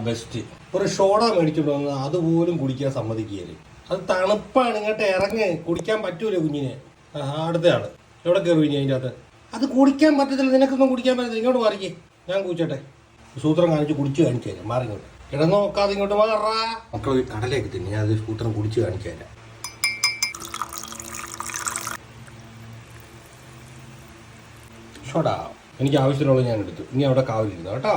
Best. ഒരു ഷോഡ മേടിച്ചോണ്ട് വന്ന് അതുപോലും കുടിക്കാൻ സമ്മതിക്കുകയല്ലേ. അത് തണുപ്പാണ്, ഇങ്ങോട്ട് ഇറങ്ങി കുടിക്കാൻ പറ്റൂല കുഞ്ഞിനെ. അടുത്തയാള് എവിടെ കയറും ഇനി അതിൻ്റെ അകത്ത്? അത് കുടിക്കാൻ പറ്റത്തില്ല, നിനക്കൊന്നും കുടിക്കാൻ പറ്റത്തില്ല. ഇങ്ങോട്ട് മാറിക്കേ, ഞാൻ കുടിച്ചോട്ടെ. സൂത്രം കാണിച്ച് കുടിച്ച് കാണിച്ചു തരാം. മാറിങ്ങോട്ട് ഇടന്ന് നോക്കാതെ ഇങ്ങോട്ട് മാറാ. മക്കൾ കടലേക്ക് തന്നെ ഞാൻ അത് സൂത്രം കുടിച്ച് കാണിച്ചു തരാം. ഷോടാ, എനിക്ക് ആവശ്യമുള്ളത് ഞാൻ എടുത്തു. ഇനി അവിടെ കാവലിരുന്നു കേട്ടോ.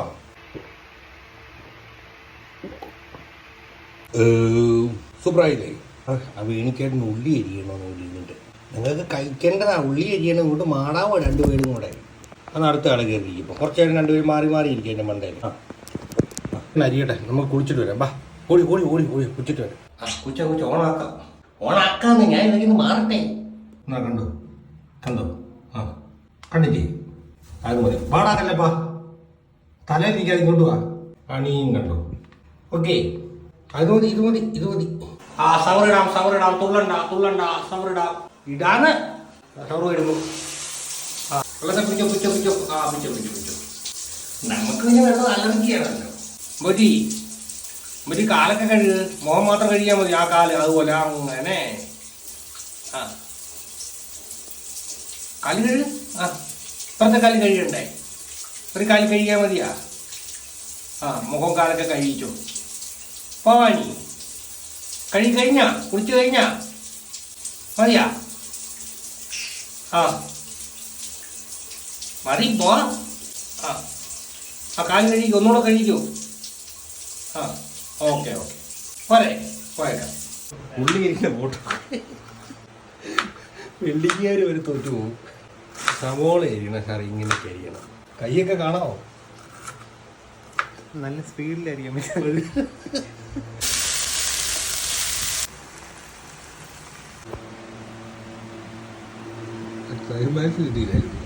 സൂപ്പറായില്ലേ? ആ വീണിക്കേട്ടിന് ഉള്ളി അരിയണമെന്ന് ഇരുന്നിട്ട് നിങ്ങൾക്ക് കഴിക്കേണ്ടതാ. ഉള്ളി അരിയണം. ഇങ്ങോട്ട് മാടാവോ രണ്ടുപേരും കൂടെ. അന്ന് അടുത്ത ആൾ കയറിയിരിക്കും. കുറച്ച് നേരം രണ്ടുപേരും മാറി മാറി ഇരിക്കും എൻ്റെ മണ്ടയിൽ. അരിയട്ടെ, നമുക്ക് കുളിച്ചിട്ട് വരാം. ബാ, ഓടി ഓടി ഓടി ഓടി കുളിച്ചിട്ട് വരാം. കുച്ച ഓണാക്കാം. ഓണാക്കാന്ന് ഞാൻ ഇതിന് മാറട്ടെ. എന്നാ കണ്ടോ കണ്ടോ? കണ്ടില്ലേ? അത് മതി. പാടാക്കല്ലേപ്പാ, തലയിലിരിക്കാതെ ഇങ്ങോട്ട് വാ. അണിയും കണ്ടോ? ഓക്കെ, അത് മതി, ഇത് മതി, ഇത് മതി. സവറിടാം, തുള്ളണ്ട, സവറിടാം. ഇടാണ് സവറ് വരുന്നു. വെള്ളത്തെ പിടിച്ചോ. പിടിച്ചോ. നമുക്ക് പിന്നെ വെള്ളം അലർജിയാണല്ലോ. മതി കാലൊക്കെ കഴുകുക. മുഖം മാത്രം കഴുകിയാൽ മതി. ആ കാല് അതുപോലെ അങ്ങനെ. കാല് കഴുകുക. ഇപ്പുറത്തെ കാല് കഴുകണ്ടേ? ഒരു കാല് കഴുകിയാൽ മതിയാ. മുഖം കാലൊക്കെ കഴുകിച്ചോ. പോവാനി കഴിഞ്ഞാ കുളിച്ചു കഴിഞ്ഞാ മതിയാ? മതി പോവാ. കാല് കഴുകിക്കോ, ഒന്നുകൂടെ കഴുകിക്കോ. ഓക്കെ പോയേക്കാം. ഉള്ളി ഇരിക്കുന്ന ഫോട്ടോ വെള്ളിക്കാർ ഒരു തോറ്റു പോകും. സവോള എരിയണം സാർ, ഇങ്ങനെയൊക്കെ എരിയണം. കൈയൊക്കെ കാണാമോ? നല്ല സ്പീഡിലരിയാൻ പറ്റും. മനസ്സിലിട്ടില്ലായിരുന്നു.